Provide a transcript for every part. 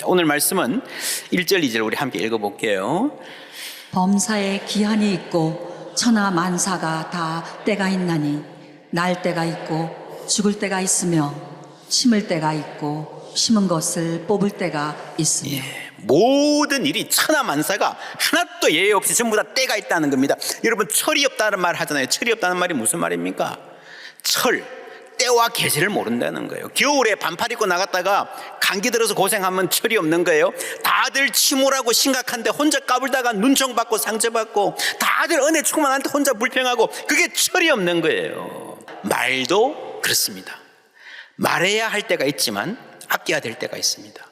오늘 말씀은 1절, 2절 우리 함께 읽어볼게요. 범사에 기한이 있고 천하 만사가 다 때가 있나니 날 때가 있고 죽을 때가 있으며 심을 때가 있고 심은 것을 뽑을 때가 있으며. 모든 일이 천하만사가 하나도 예외 없이 전부 다 때가 있다는 겁니다. 여러분, 철이 없다는 말 하잖아요. 철이 없다는 말이 무슨 말입니까? 때와 계절을 모른다는 거예요. 겨울에 반팔 입고 나갔다가 감기 들어서 고생하면 철이 없는 거예요. 다들 침울하고 심각한데 혼자 까불다가 눈총 받고 상처받고, 다들 은혜 충만한데 혼자 불평하고, 그게 철이 없는 거예요. 말도 그렇습니다. 말해야 할 때가 있지만 아껴야 될 때가 있습니다.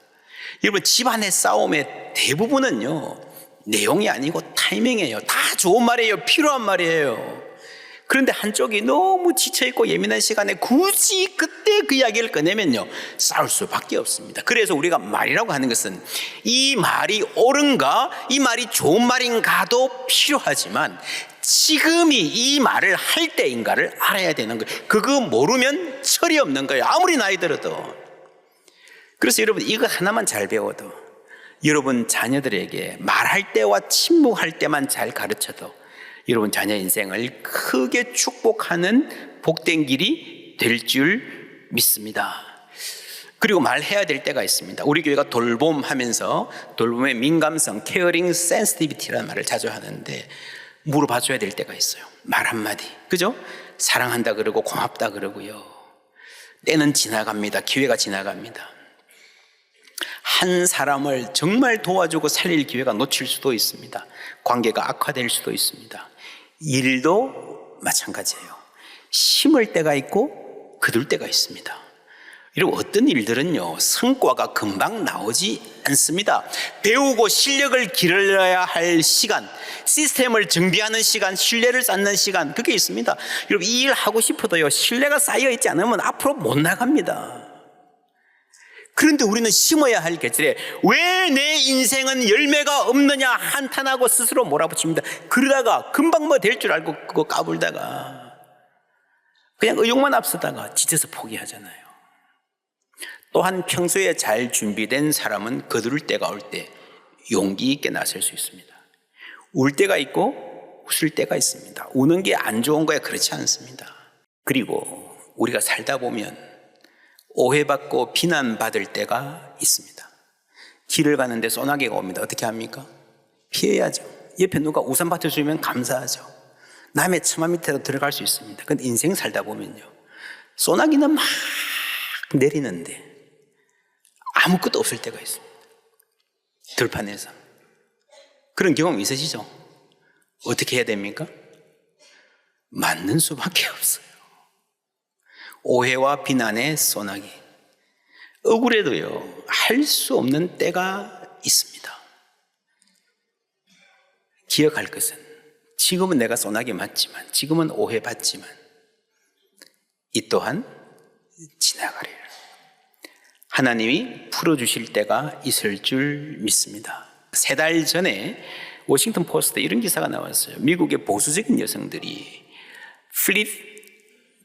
여러분, 집안의 싸움의 대부분은요, 내용이 아니고 타이밍이에요. 다 좋은 말이에요. 필요한 말이에요. 그런데 한쪽이 너무 지쳐있고 예민한 시간에 굳이 그때 그 이야기를 꺼내면요, 싸울 수밖에 없습니다. 그래서 우리가 말이라고 하는 것은 이 말이 옳은가, 이 말이 좋은 말인가도 필요하지만 지금이 이 말을 할 때인가를 알아야 되는 거예요. 그거 모르면 철이 없는 거예요. 아무리 나이 들어도. 그래서 여러분, 이거 하나만 잘 배워도, 여러분 자녀들에게 말할 때와 침묵할 때만 잘 가르쳐도 여러분 자녀 인생을 크게 축복하는 복된 길이 될 줄 믿습니다. 그리고 말해야 될 때가 있습니다. 우리 교회가 돌봄하면서 돌봄의 민감성, 케어링 센시티비티라는 말을 자주 하는데, 물어봐 줘야 될 때가 있어요. 말 한마디, 그죠? 사랑한다 그러고 고맙다 그러고요. 때는 지나갑니다. 기회가 지나갑니다. 한 사람을 정말 도와주고 살릴 기회가 놓칠 수도 있습니다. 관계가 악화될 수도 있습니다. 일도 마찬가지예요. 심을 때가 있고 거둘 때가 있습니다. 여러분, 어떤 일들은요, 성과가 금방 나오지 않습니다. 배우고 실력을 기르어야 할 시간, 시스템을 정비하는 시간, 신뢰를 쌓는 시간, 그게 있습니다. 여러분, 이 일 하고 싶어도요, 신뢰가 쌓여 있지 않으면 앞으로 못 나갑니다. 그런데 우리는 심어야 할 계절에 왜 내 인생은 열매가 없느냐 한탄하고 스스로 몰아붙입니다. 그러다가 금방 뭐 될 줄 알고 그거 까불다가 그냥 의욕만 앞서다가 지쳐서 포기하잖아요. 또한 평소에 잘 준비된 사람은 거두를 때가 올 때 용기 있게 나설 수 있습니다. 울 때가 있고 웃을 때가 있습니다. 우는 게 안 좋은 거야, 그렇지 않습니다. 그리고 우리가 살다 보면 오해받고 비난받을 때가 있습니다. 길을 가는데 소나기가 옵니다. 어떻게 합니까? 피해야죠. 옆에 누가 우산 받쳐주면 감사하죠. 남의 처마 밑에도 들어갈 수 있습니다. 근데 인생 살다 보면요, 소나기는 막 내리는데 아무것도 없을 때가 있습니다. 들판에서. 그런 경험 있으시죠? 어떻게 해야 됩니까? 맞는 수밖에 없어요. 오해와 비난의 소나기. 억울해도요, 할 수 없는 때가 있습니다. 기억할 것은, 지금은 내가 소나기 맞지만, 지금은 오해받지만 이 또한 지나가리라. 하나님이 풀어주실 때가 있을 줄 믿습니다. 3달 전에 워싱턴 포스트에 이런 기사가 나왔어요. 미국의 보수적인 여성들이 flip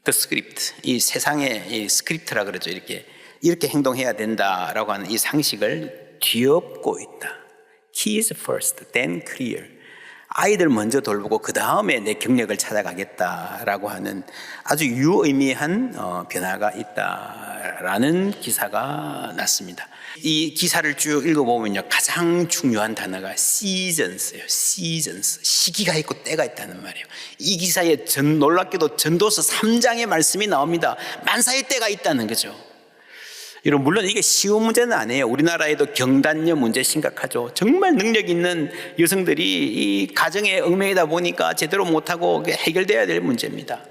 the script, 이 세상의 이 스크립트라 그러죠. 이렇게 행동해야 된다라고 하는 이 상식을 뒤엎고 있다. Kids first, then career. 아이들 먼저 돌보고 그 다음에 내 경력을 찾아가겠다라고 하는 아주 유의미한 변화가 있다라는 기사가 났습니다. 이 기사를 쭉 읽어보면요, 가장 중요한 단어가 seasons예요. seasons. 시기가 있고 때가 있다는 말이에요. 이 기사에 놀랍게도 전도서 3장의 말씀이 나옵니다. 만사의 때가 있다는 거죠. 여러분, 물론 이게 쉬운 문제는 아니에요. 우리나라에도 경단녀 문제 심각하죠. 정말 능력 있는 여성들이 이 가정의 얽매이다 보니까 제대로 못하고 해결돼야 될 문제입니다.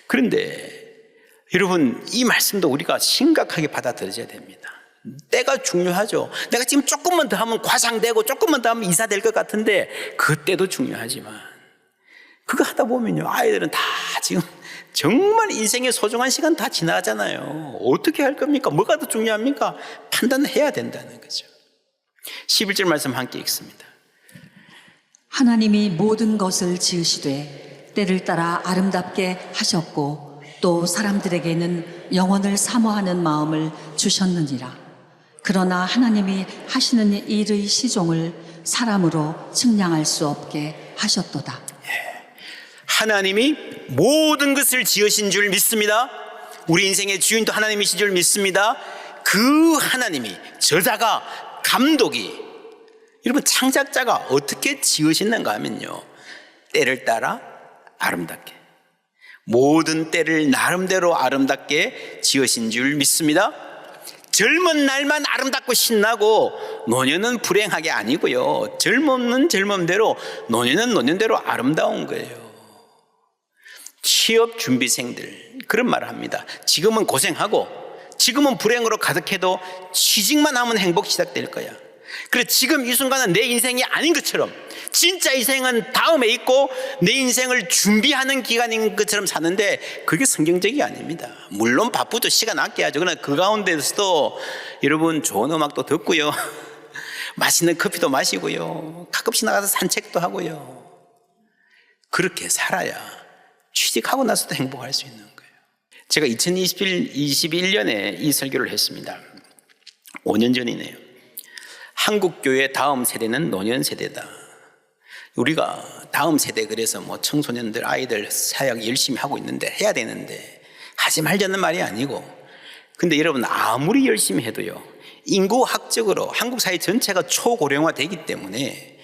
그런데 여러분, 이 말씀도 우리가 심각하게 받아들여야 됩니다. 때가 중요하죠. 내가 지금 조금만 더 하면 과장되고 조금만 더 하면 이사될 것 같은데 그때도 중요하지만, 그거 하다 보면요, 아이들은 다 지금 정말 인생의 소중한 시간 다 지나가잖아요. 어떻게 할 겁니까? 뭐가 더 중요합니까? 판단을 해야 된다는 거죠. 11절 말씀 함께 읽습니다. 하나님이 모든 것을 지으시되 때를 따라 아름답게 하셨고 또 사람들에게는 영원을 사모하는 마음을 주셨느니라. 그러나 하나님이 하시는 일의 시종을 사람으로 측량할 수 없게 하셨도다. 하나님이 모든 것을 지으신 줄 믿습니다. 우리 인생의 주인도 하나님이신 줄 믿습니다. 그 하나님이, 저자가, 감독이, 여러분 창작자가 어떻게 지으셨는가 하면요, 때를 따라 아름답게, 모든 때를 나름대로 아름답게 지으신 줄 믿습니다. 젊은 날만 아름답고 신나고 노년은 불행하게 아니고요, 젊음은 젊음대로, 노년은 노년대로 아름다운 거예요. 취업 준비생들 그런 말을 합니다. 지금은 고생하고 지금은 불행으로 가득해도 취직만 하면 행복 시작될 거야. 그래, 지금 이 순간은 내 인생이 아닌 것처럼, 진짜 인생은 다음에 있고 내 인생을 준비하는 기간인 것처럼 사는데, 그게 성경적이 아닙니다. 물론 바쁘죠. 시간 아껴야죠. 그러나 그 가운데서도 여러분 좋은 음악도 듣고요, 맛있는 커피도 마시고요, 가끔씩 나가서 산책도 하고요, 그렇게 살아야 취직하고 나서도 행복할 수 있는 거예요. 제가 2021년에 이 설교를 했습니다. 5년 전이네요. 한국교회 다음 세대는 노년 세대다. 우리가 다음 세대, 그래서 뭐 청소년들, 아이들 사역 열심히 하고 있는데, 해야 되는데 하지 말자는 말이 아니고, 근데 여러분 아무리 열심히 해도요, 인구학적으로 한국 사회 전체가 초고령화되기 때문에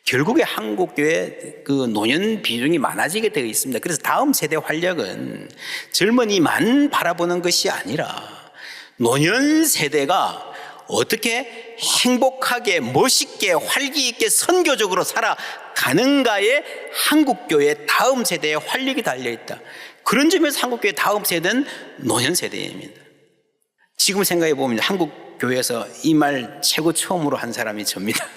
결국에 한국교회 그 노년 비중이 많아지게 되어 있습니다. 그래서 다음 세대 활력은 젊은이만 바라보는 것이 아니라 노년 세대가 어떻게 행복하게, 멋있게, 활기 있게, 선교적으로 살아가는가에 한국교회 다음 세대의 활력이 달려있다. 그런 점에서 한국교회 다음 세대는 노년 세대입니다. 지금 생각해 보면 한국교회에서 이 말 최고 처음으로 한 사람이 저입니다.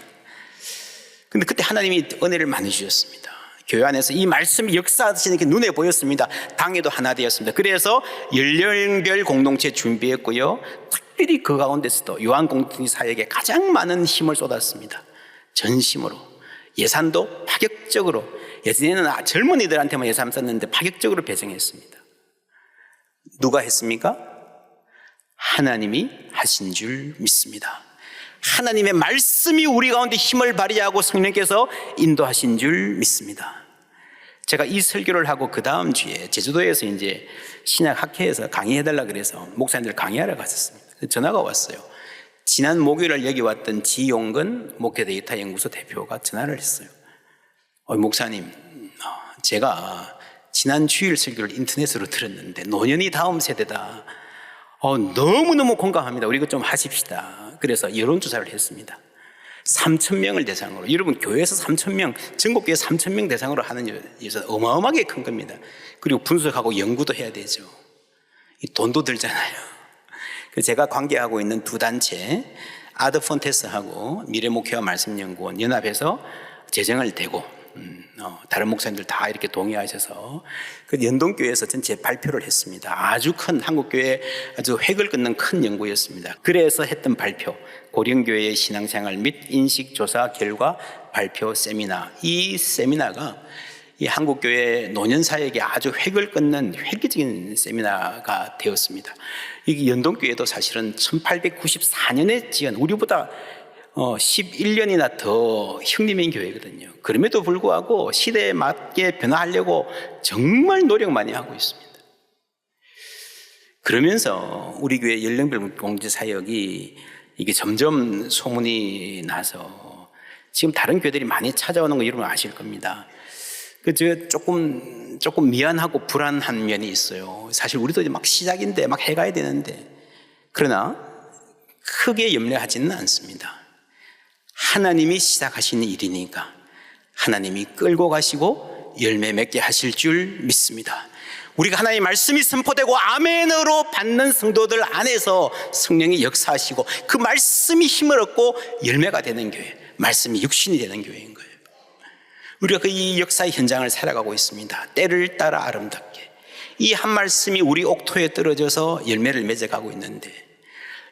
근데 그때 하나님이 은혜를 많이 주셨습니다. 교회 안에서 이 말씀이 역사하시는 게 눈에 보였습니다. 당회도 하나 되었습니다. 그래서 연령별 공동체 준비했고요, 특별히 그 가운데서도 요한 공동체 사역에 가장 많은 힘을 쏟았습니다. 전심으로. 예산도 파격적으로, 예전에는 젊은이들한테만 예산 썼는데 파격적으로 배정했습니다. 누가 했습니까? 하나님이 하신 줄 믿습니다. 하나님의 말씀이 우리 가운데 힘을 발휘하고 성령께서 인도하신 줄 믿습니다. 제가 이 설교를 하고 그 다음 주에 제주도에서 이제 신약학회에서 강의해달라 그래서 목사님들 강의하러 갔었습니다. 전화가 왔어요. 지난 목요일날 여기 왔던 지용근 목회데이터 연구소 대표가 전화를 했어요. 목사님, 제가 지난 주일 설교를 인터넷으로 들었는데 노년이 다음 세대다. 너무너무 공감합니다. 우리 이거 좀 하십시다. 그래서 여론조사를 했습니다. 3,000명을 대상으로, 여러분 교회에서 3,000명, 전국교회 3,000명 대상으로 하는 일은 어마어마하게 큰 겁니다. 그리고 분석하고 연구도 해야 되죠. 이 돈도 들잖아요. 그래서 제가 관계하고 있는 두 단체, 아드폰테스하고 미래목회와 말씀연구원 연합해서 재정을 대고, 다른 목사님들 다 이렇게 동의하셔서 그 연동교회에서 전체 발표를 했습니다. 아주 큰 한국교회 아주 획을 긋는 큰 연구였습니다. 그래서 했던 발표, 고령교회의 신앙생활 및 인식조사 결과 발표 세미나, 이 세미나가 이 한국교회 노년사역에 아주 획을 긋는 획기적인 세미나가 되었습니다. 이 연동교회도 사실은 1894년에 지은, 우리보다 11년이나 더 형님인 교회거든요. 그럼에도 불구하고 시대에 맞게 변화하려고 정말 노력 많이 하고 있습니다. 그러면서 우리 교회 연령별 공동체 사역이 이게 점점 소문이 나서 지금 다른 교회들이 많이 찾아오는 거 여러분 아실 겁니다. 그저 조금 미안하고 불안한 면이 있어요. 사실 우리도 이제 막 시작인데 막 해가야 되는데, 그러나 크게 염려하지는 않습니다. 하나님이 시작하시는 일이니까 하나님이 끌고 가시고 열매 맺게 하실 줄 믿습니다. 우리가 하나님의 말씀이 선포되고 아멘으로 받는 성도들 안에서 성령이 역사하시고 그 말씀이 힘을 얻고 열매가 되는 교회, 말씀이 육신이 되는 교회인 거예요. 우리가 그 이 역사의 현장을 살아가고 있습니다. 때를 따라 아름답게 이 한 말씀이 우리 옥토에 떨어져서 열매를 맺어가고 있는데,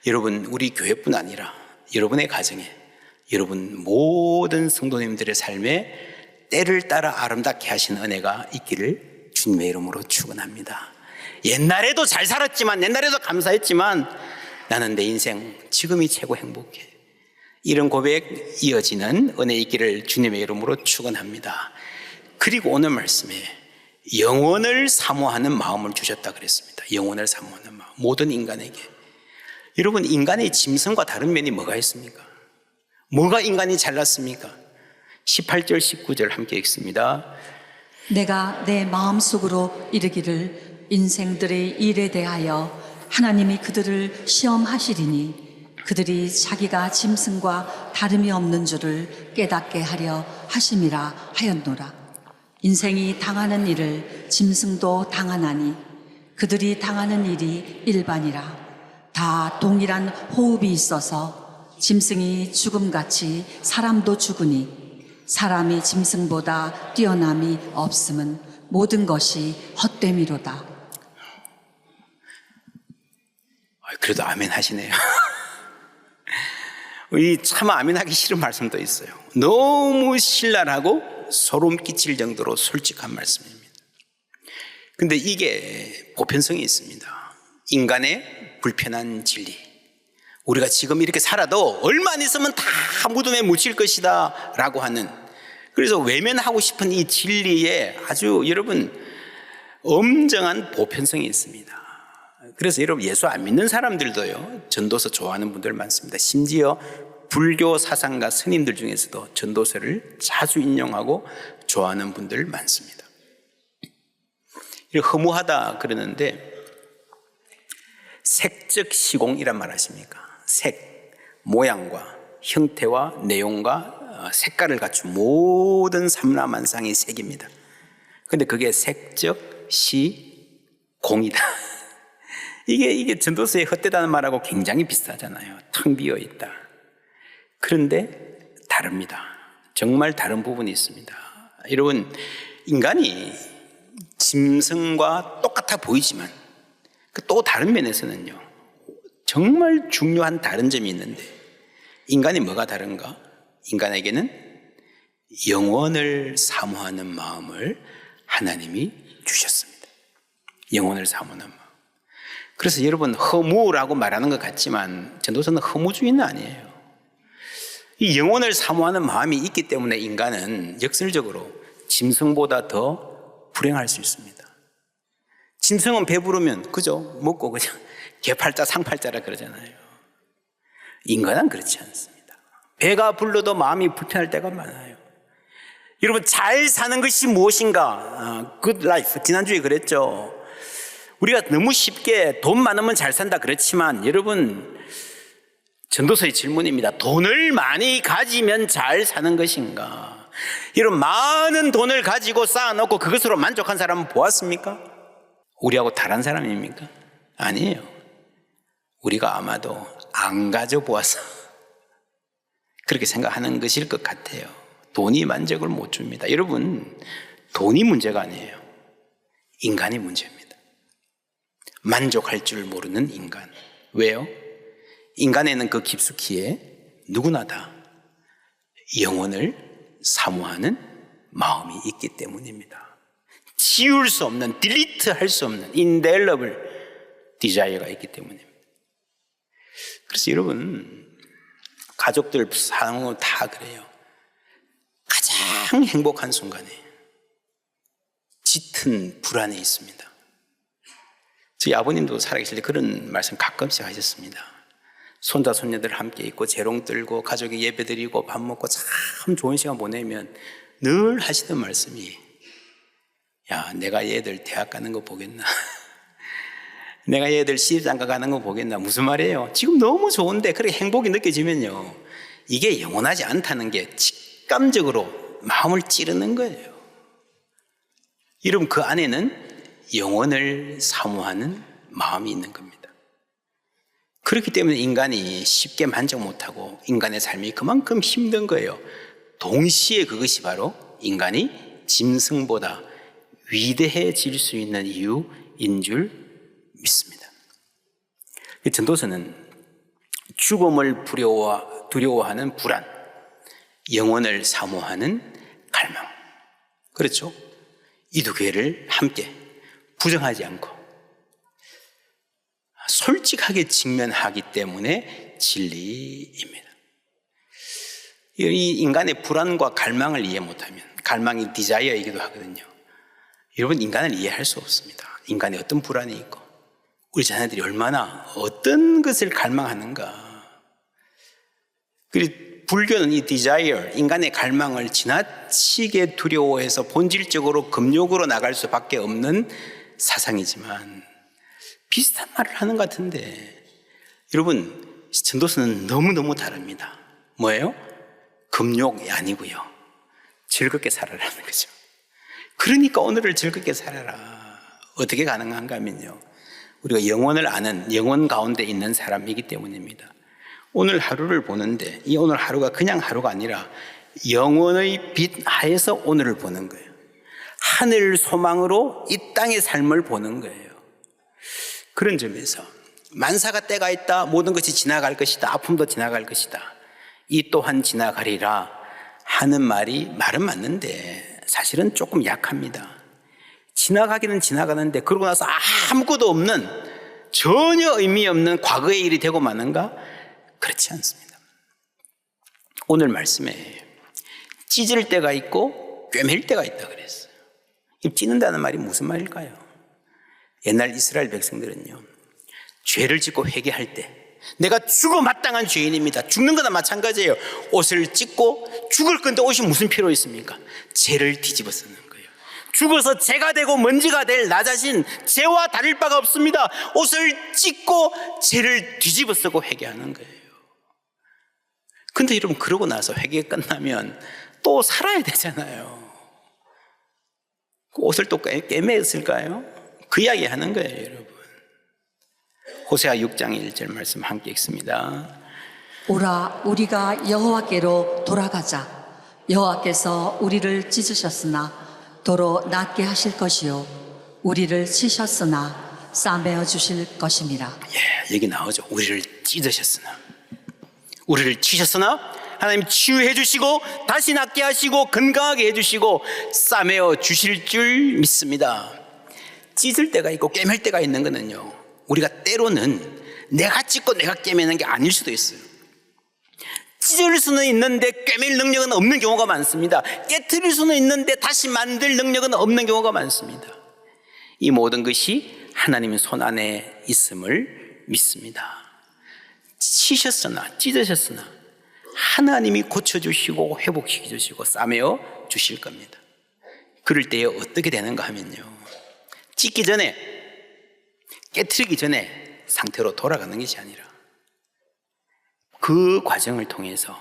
여러분 우리 교회뿐 아니라 여러분의 가정에, 여러분 모든 성도님들의 삶에 때를 따라 아름답게 하신 은혜가 있기를 주님의 이름으로 축원합니다. 옛날에도 잘 살았지만, 옛날에도 감사했지만 나는 내 인생 지금이 최고 행복해. 이런 고백 이어지는 은혜 있기를 주님의 이름으로 축원합니다. 그리고 오늘 말씀에 영원을 사모하는 마음을 주셨다 그랬습니다. 영원을 사모하는 마음, 모든 인간에게. 여러분, 인간의 짐승과 다른 면이 뭐가 있습니까? 뭐가 인간이 잘났습니까? 18절 19절 함께 읽습니다. 내가 내 마음속으로 이르기를 인생들의 일에 대하여 하나님이 그들을 시험하시리니 그들이 자기가 짐승과 다름이 없는 줄을 깨닫게 하려 하심이라 하였노라. 인생이 당하는 일을 짐승도 당하나니 그들이 당하는 일이 일반이라. 다 동일한 호흡이 있어서 짐승이 죽음같이 사람도 죽으니 사람이 짐승보다 뛰어남이 없음은 모든 것이 헛됨이로다. 그래도 아멘 하시네요. 이 참 아멘 하기 싫은 말씀도 있어요. 너무 신랄하고 소름 끼칠 정도로 솔직한 말씀입니다. 근데 이게 보편성이 있습니다. 인간의 불편한 진리. 우리가 지금 이렇게 살아도 얼마 안 있으면 다 무덤에 묻힐 것이다 라고 하는, 그래서 외면하고 싶은 이 진리에 아주 여러분 엄정한 보편성이 있습니다. 그래서 여러분 예수 안 믿는 사람들도요 전도서 좋아하는 분들 많습니다. 심지어 불교 사상가 스님들 중에서도 전도서를 자주 인용하고 좋아하는 분들 많습니다. 허무하다 그러는데 색적 시공이란 말 아십니까? 색, 모양과 형태와 내용과 색깔을 갖춘 모든 삼라만상의 색입니다. 그런데 그게 색적 시공이다. 이게 전도서에 헛되다는 말하고 굉장히 비슷하잖아요. 텅 비어 있다. 그런데 다릅니다. 정말 다른 부분이 있습니다. 여러분, 인간이 짐승과 똑같아 보이지만 또 다른 면에서는요 정말 중요한 다른 점이 있는데, 인간이 뭐가 다른가? 인간에게는 영원을 사모하는 마음을 하나님이 주셨습니다. 영원을 사모하는 마음. 그래서 여러분 허무라고 말하는 것 같지만 전도서는 허무주의는 아니에요. 이 영혼을 사모하는 마음이 있기 때문에 인간은 역설적으로 짐승보다 더 불행할 수 있습니다. 짐승은 배부르면 그죠? 먹고 그냥 개팔자 상팔자라 그러잖아요. 인간은 그렇지 않습니다. 배가 불러도 마음이 불편할 때가 많아요. 여러분, 잘 사는 것이 무엇인가? good life. 지난주에 그랬죠. 우리가 너무 쉽게 돈 많으면 잘 산다 그렇지만 여러분, 전도서의 질문입니다. 돈을 많이 가지면 잘 사는 것인가? 여러분, 많은 돈을 가지고 쌓아놓고 그것으로 만족한 사람은 보았습니까? 우리하고 다른 사람입니까? 아니에요. 우리가 아마도 안 가져보아서 그렇게 생각하는 것일 것 같아요. 돈이 만족을 못 줍니다. 여러분, 돈이 문제가 아니에요. 인간이 문제입니다. 만족할 줄 모르는 인간. 왜요? 인간에는 그 깊숙이에 누구나 다 영혼을 사모하는 마음이 있기 때문입니다. 지울 수 없는, 딜리트 할 수 없는 indelible desire가 있기 때문입니다. 그래서 여러분, 가족들 상황은 다 그래요. 가장 행복한 순간에 짙은 불안에 있습니다. 저희 아버님도 살아계실 때 그런 말씀 가끔씩 하셨습니다. 손자 손녀들 함께 있고 재롱 들고 가족이 예배드리고 밥 먹고 참 좋은 시간 보내면 늘 하시던 말씀이, 야, 내가 얘들 대학 가는 거 보겠나? 내가 얘들 시집장가 가는 거 보겠나? 무슨 말이에요? 지금 너무 좋은데 그렇게 행복이 느껴지면요 이게 영원하지 않다는 게 직감적으로 마음을 찌르는 거예요. 여러분, 그 안에는 영원을 사모하는 마음이 있는 겁니다. 그렇기 때문에 인간이 쉽게 만족 못하고 인간의 삶이 그만큼 힘든 거예요. 동시에 그것이 바로 인간이 짐승보다 위대해질 수 있는 이유인 줄 믿습니다. 전도서는 죽음을 두려워하는 불안, 영혼을 사모하는 갈망, 그렇죠? 이 두 개를 함께 부정하지 않고 솔직하게 직면하기 때문에 진리입니다. 이 인간의 불안과 갈망을 이해 못하면, 갈망이 디자이어이기도 하거든요. 여러분, 인간을 이해할 수 없습니다. 인간의 어떤 불안이 있고 우리 자녀들이 얼마나 어떤 것을 갈망하는가. 그리고 불교는 이 디자이어, 인간의 갈망을 지나치게 두려워해서 본질적으로 금욕으로 나갈 수밖에 없는 사상이지만 비슷한 말을 하는 것 같은데, 여러분, 전도서는 너무너무 다릅니다. 뭐예요? 금욕이 아니고요, 즐겁게 살아라는 거죠. 그러니까 오늘을 즐겁게 살아라. 어떻게 가능한가 하면요, 우리가 영혼을 아는, 영혼 가운데 있는 사람이기 때문입니다. 오늘 하루를 보는데 이 오늘 하루가 그냥 하루가 아니라 영혼의 빛 하에서 오늘을 보는 거예요. 하늘 소망으로 이 땅의 삶을 보는 거예요. 그런 점에서 만사가 때가 있다, 모든 것이 지나갈 것이다, 아픔도 지나갈 것이다, 이 또한 지나가리라 하는 말은 맞는데 사실은 조금 약합니다. 지나가기는 지나가는데 그러고 나서 아무것도 없는, 전혀 의미 없는 과거의 일이 되고 마는가? 그렇지 않습니다. 오늘 말씀에 찢을 때가 있고 꿰맬 때가 있다 그랬어요. 이 찢는다는 말이 무슨 말일까요? 옛날 이스라엘 백성들은요, 죄를 짓고 회개할 때, 내가 죽어 마땅한 죄인입니다, 죽는 거나 마찬가지예요. 옷을 찢고, 죽을 건데 옷이 무슨 필요 있습니까? 죄를 뒤집어 쓰는 거예요. 죽어서 죄가 되고 먼지가 될 나 자신, 죄와 다를 바가 없습니다. 옷을 찢고 죄를 뒤집어 쓰고 회개하는 거예요. 근데 여러분, 그러고 나서 회개가 끝나면 또 살아야 되잖아요. 그 옷을 또 꿰맸을까요? 그 이야기 하는 거예요, 여러분. 호세아 6장 1절 말씀 함께 읽습니다. 오라, 우리가 여호와께로 돌아가자. 여호와께서 우리를 찢으셨으나 도로 낫게 하실 것이요, 우리를 치셨으나 싸매어 주실 것임이라. 여기 나오죠. 우리를 찢으셨으나, 우리를 치셨으나 하나님 치유해 주시고 다시 낫게 하시고 건강하게 해주시고 싸매어 주실 줄 믿습니다. 찢을 때가 있고 꿰맬 때가 있는 거는요, 우리가 때로는 내가 찢고 내가 꿰매는 게 아닐 수도 있어요. 찢을 수는 있는데 꿰맬 능력은 없는 경우가 많습니다. 깨트릴 수는 있는데 다시 만들 능력은 없는 경우가 많습니다. 이 모든 것이 하나님의 손 안에 있음을 믿습니다. 치셨으나, 찢으셨으나 하나님이 고쳐주시고 회복시켜주시고 싸매어 주실 겁니다. 그럴 때에 어떻게 되는가 하면요, 찢기 전에, 깨트리기 전에 상태로 돌아가는 것이 아니라 그 과정을 통해서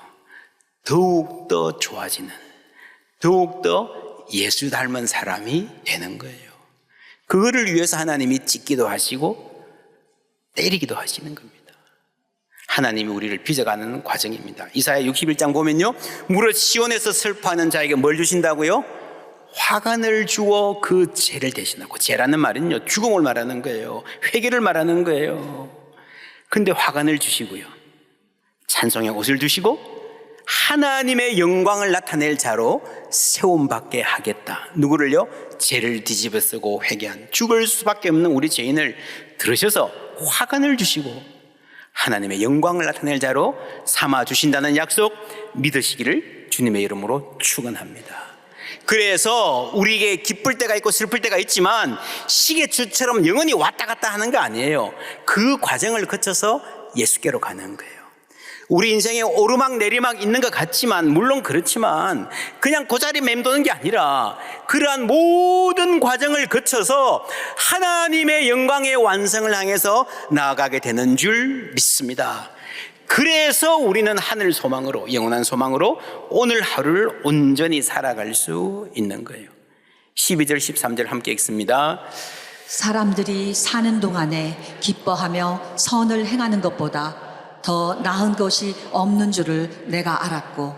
더욱더 좋아지는, 더욱더 예수 닮은 사람이 되는 거예요. 그거를 위해서 하나님이 찢기도 하시고 때리기도 하시는 겁니다. 하나님이 우리를 빚어가는 과정입니다. 이사야 61장 보면요, 무릇 시온에서 슬퍼하는 자에게 뭘 주신다고요? 화관을 주어 그 죄를 대신하고, 죄라는 말은요, 죽음을 말하는 거예요. 회개를 말하는 거예요. 그런데 화관을 주시고요, 찬송의 옷을 주시고 하나님의 영광을 나타낼 자로 세움받게 하겠다. 누구를요? 죄를 뒤집어 쓰고 회개한, 죽을 수밖에 없는 우리 죄인을 들으셔서 화관을 주시고 하나님의 영광을 나타낼 자로 삼아 주신다는 약속 믿으시기를 주님의 이름으로 축원합니다. 그래서 우리에게 기쁠 때가 있고 슬플 때가 있지만 시계추처럼 영원히 왔다 갔다 하는 거 아니에요. 그 과정을 거쳐서 예수께로 가는 거예요. 우리 인생에 오르막 내리막 있는 것 같지만, 물론 그렇지만 그냥 그 자리 맴도는 게 아니라 그러한 모든 과정을 거쳐서 하나님의 영광의 완성을 향해서 나아가게 되는 줄 믿습니다. 그래서 우리는 하늘 소망으로, 영원한 소망으로 오늘 하루를 온전히 살아갈 수 있는 거예요. 12절 13절 함께 읽습니다. 사람들이 사는 동안에 기뻐하며 선을 행하는 것보다 더 나은 것이 없는 줄을 내가 알았고,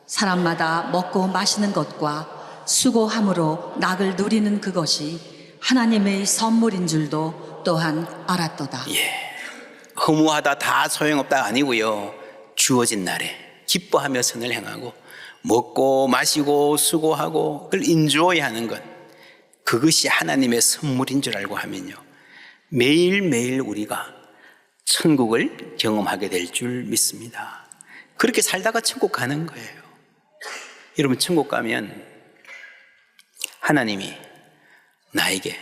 사람마다 먹고 마시는 것과 수고함으로 낙을 누리는 그것이 하나님의 선물인 줄도 또한 알았도다. 허무하다, 다 소용없다 아니고요, 주어진 날에 기뻐하며 선을 행하고 먹고 마시고 수고하고 그걸 인조해하는 것, 그것이 하나님의 선물인 줄 알고 하면요, 매일매일 우리가 천국을 경험하게 될 줄 믿습니다. 그렇게 살다가 천국 가는 거예요. 여러분, 천국 가면 하나님이 나에게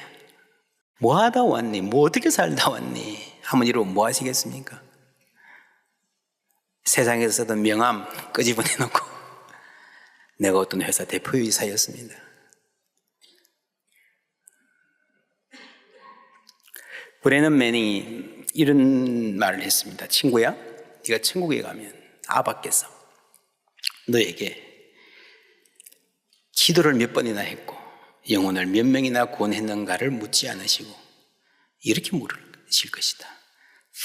뭐 하다 왔니? 뭐 어떻게 살다 왔니? 하면 이러면 뭐 하시겠습니까? 세상에서 쓰던 명함 끄집어내놓고 내가 어떤 회사 대표이사였습니다. 브레넌 매닝이 이런 말을 했습니다. 친구야, 네가 천국에 가면 아바께서 너에게 기도를 몇 번이나 했고 영혼을 몇 명이나 구원했는가를 묻지 않으시고 이렇게 물으실 것이다.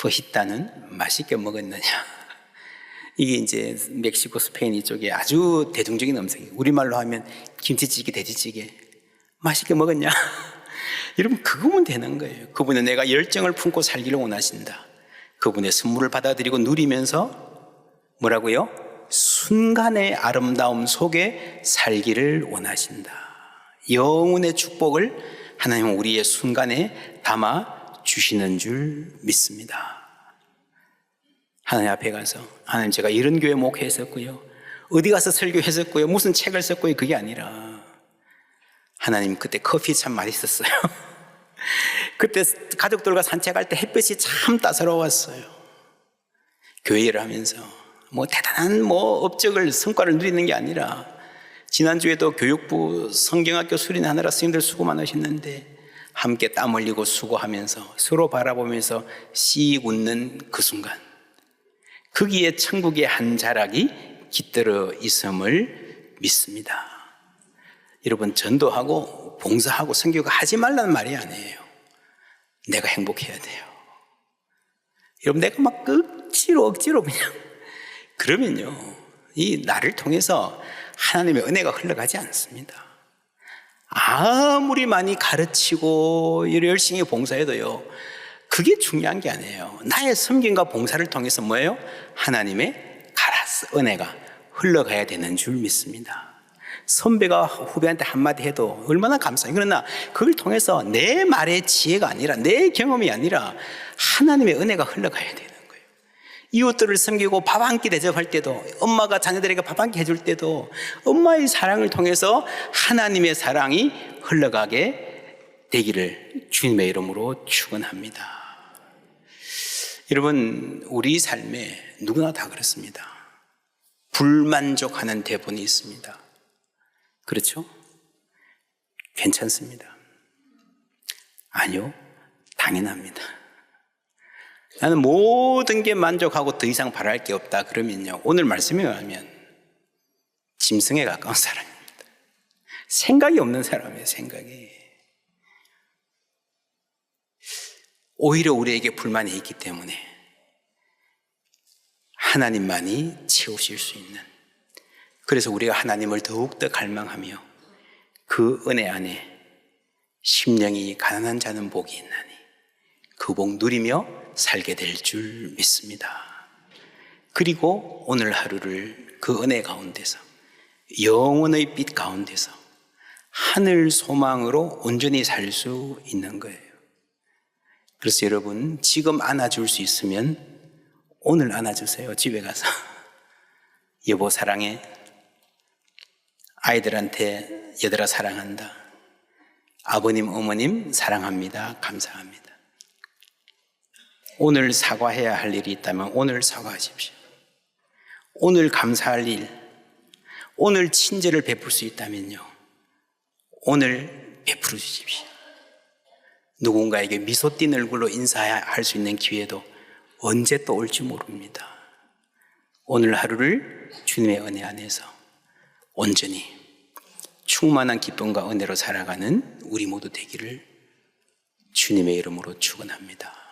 퍼히타는 맛있게 먹었느냐? 이게 이제 멕시코, 스페인 이쪽에 아주 대중적인 음식이에요. 우리말로 하면 김치찌개, 돼지찌개. 맛있게 먹었냐? 여러분, 그거면 되는 거예요. 그분은 내가 열정을 품고 살기를 원하신다. 그분의 선물을 받아들이고 누리면서 뭐라고요? 순간의 아름다움 속에 살기를 원하신다. 영혼의 축복을 하나님은 우리의 순간에 담아 주시는 줄 믿습니다. 하나님 앞에 가서 하나님, 제가 이런 교회 목회했었고요, 어디 가서 설교했었고요, 무슨 책을 썼고요, 그게 아니라 하나님, 그때 커피 참 맛있었어요. 그때 가족들과 산책할 때 햇볕이 참 따사로웠어요. 교회 일을 하면서 뭐 대단한 업적을, 성과를 누리는 게 아니라 지난주에도 교육부 성경학교 수련하느라 스님들 수고 많으셨는데 함께 땀 흘리고 수고하면서 서로 바라보면서 씩 웃는 그 순간, 거기에 천국의 한 자락이 깃들어 있음을 믿습니다. 여러분, 전도하고 봉사하고 선교가 하지 말라는 말이 아니에요. 내가 행복해야 돼요. 여러분, 내가 막 억지로 그냥 그러면요, 이 나를 통해서 하나님의 은혜가 흘러가지 않습니다. 아무리 많이 가르치고 열심히 봉사해도요, 그게 중요한 게 아니에요. 나의 섬김과 봉사를 통해서 뭐예요? 하나님의 가라스, 은혜가 흘러가야 되는 줄 믿습니다. 선배가 후배한테 한마디 해도 얼마나 감사해요. 그러나 그걸 통해서 내 말의 지혜가 아니라, 내 경험이 아니라 하나님의 은혜가 흘러가야 되는 거예요. 이웃들을 섬기고 밥 한 끼 대접할 때도, 엄마가 자녀들에게 밥 한 끼 해줄 때도 엄마의 사랑을 통해서 하나님의 사랑이 흘러가게 되기를 주님의 이름으로 축원합니다. 여러분, 우리 삶에 누구나 다 그렇습니다. 불만족하는 대본이 있습니다. 그렇죠? 괜찮습니다. 아니요, 당연합니다. 나는 모든 게 만족하고 더 이상 바랄 게 없다 그러면요, 오늘 말씀에 의하면 짐승에 가까운 사람입니다. 생각이 없는 사람이에요. 생각이. 오히려 우리에게 불만이 있기 때문에 하나님만이 채우실 수 있는, 그래서 우리가 하나님을 더욱더 갈망하며 그 은혜 안에 심령이 가난한 자는 복이 있나니 그 복 누리며 살게 될 줄 믿습니다. 그리고 오늘 하루를 그 은혜 가운데서, 영혼의 빛 가운데서 하늘 소망으로 온전히 살 수 있는 거예요. 그래서 여러분, 지금 안아줄 수 있으면 오늘 안아주세요. 집에 가서 여보 사랑해, 아이들한테 얘들아 사랑한다, 아버님 어머님 사랑합니다, 감사합니다. 오늘 사과해야 할 일이 있다면 오늘 사과하십시오. 오늘 감사할 일, 오늘 친절을 베풀 수 있다면요, 오늘 베풀어 주십시오. 누군가에게 미소 띤 얼굴로 인사할 수 있는 기회도 언제 또 올지 모릅니다. 오늘 하루를 주님의 은혜 안에서 온전히 충만한 기쁨과 은혜로 살아가는 우리 모두 되기를 주님의 이름으로 축원합니다.